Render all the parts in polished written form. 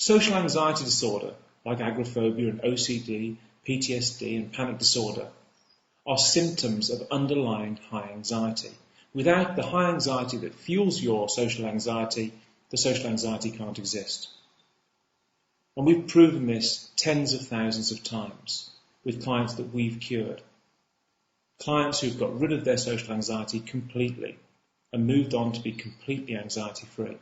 Social anxiety disorder, like agoraphobia and OCD, PTSD and panic disorder, are symptoms of underlying high anxiety. Without the high anxiety that fuels your social anxiety, the social anxiety can't exist. And we've proven this tens of thousands of times with clients that we've cured. Clients who've got rid of their social anxiety completely and moved on to be completely anxiety-free.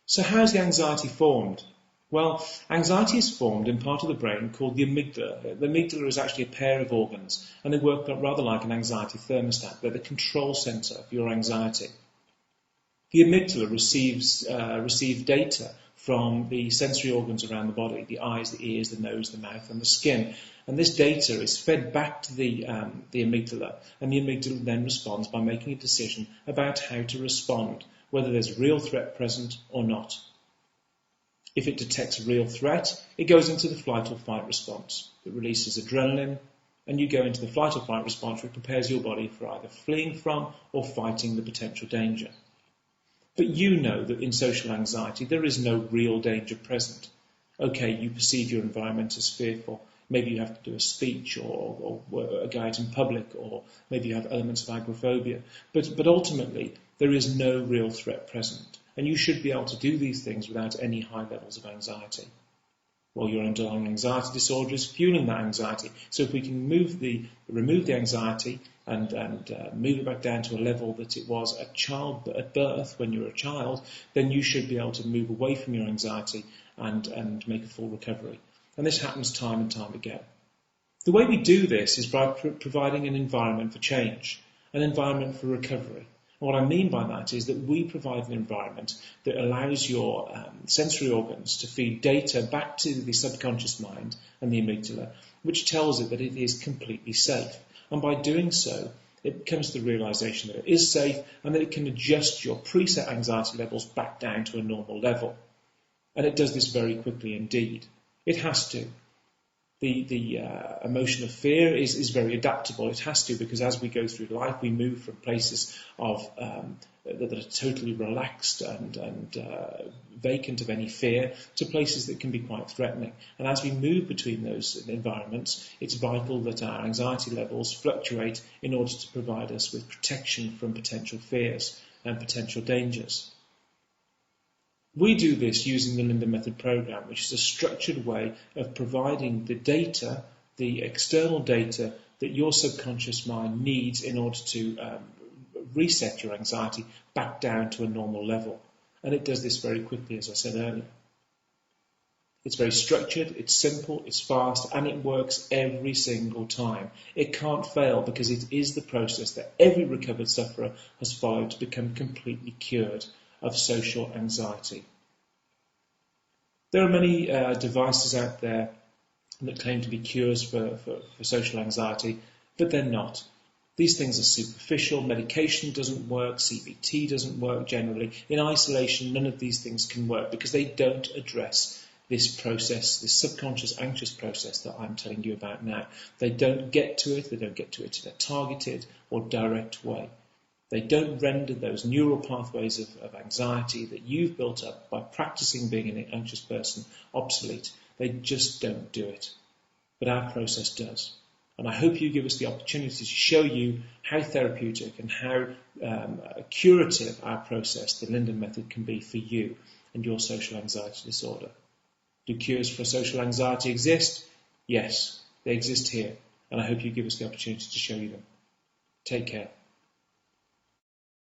So how's the anxiety formed? Well, anxiety is formed in part of the brain called the amygdala. The amygdala is actually a pair of organs, and they work rather like an anxiety thermostat. They're the control centre of your anxiety. The amygdala receives data from the sensory organs around the body, the eyes, the ears, the nose, the mouth, and the skin. And this data is fed back to the amygdala, and the amygdala then responds by making a decision about how to respond, whether there's real threat present or not. If it detects a real threat, it goes into the flight or fight response. It releases adrenaline, and you go into the flight or fight response, which prepares your body for either fleeing from or fighting the potential danger. But you know that in social anxiety, there is no real danger present. Okay, you perceive your environment as fearful. Maybe you have to do a speech or go out in public, or maybe you have elements of agoraphobia. But ultimately, there is no real threat present. And you should be able to do these things without any high levels of anxiety. Well, your underlying anxiety disorder is fueling that anxiety. So if we can remove the anxiety and move it back down to a level that it was at birth when you were a child, then you should be able to move away from your anxiety and make a full recovery. And this happens time and time again. The way we do this is by providing an environment for change, an environment for recovery. And what I mean by that is that we provide an environment that allows your sensory organs to feed data back to the subconscious mind and the amygdala, which tells it that it is completely safe. And by doing so, it comes to the realization that it is safe and that it can adjust your preset anxiety levels back down to a normal level. And it does this very quickly indeed. It has to. The emotion of fear is very adaptable. It has to, because as we go through life, we move from places that are totally relaxed and vacant of any fear to places that can be quite threatening. And as we move between those environments, it's vital that our anxiety levels fluctuate in order to provide us with protection from potential fears and potential dangers. We do this using the Linden Method program, which is a structured way of providing the data, the external data that your subconscious mind needs in order to reset your anxiety back down to a normal level. And it does this very quickly, as I said earlier. It's very structured, it's simple, it's fast, and it works every single time. It can't fail because it is the process that every recovered sufferer has followed to become completely cured of social anxiety. There are many devices out there that claim to be cures for social anxiety, but they're not. These things are superficial. Medication doesn't work. CBT doesn't work generally. In isolation, none of these things can work because they don't address this process, this subconscious anxious process that I'm telling you about now. They don't get to it. They don't get to it in a targeted or direct way. They don't render those neural pathways of anxiety that you've built up by practicing being an anxious person obsolete. They just don't do it. But our process does. And I hope you give us the opportunity to show you how therapeutic and how curative our process, the Linden Method, can be for you and your social anxiety disorder. Do cures for social anxiety exist? Yes, they exist here. And I hope you give us the opportunity to show you them. Take care.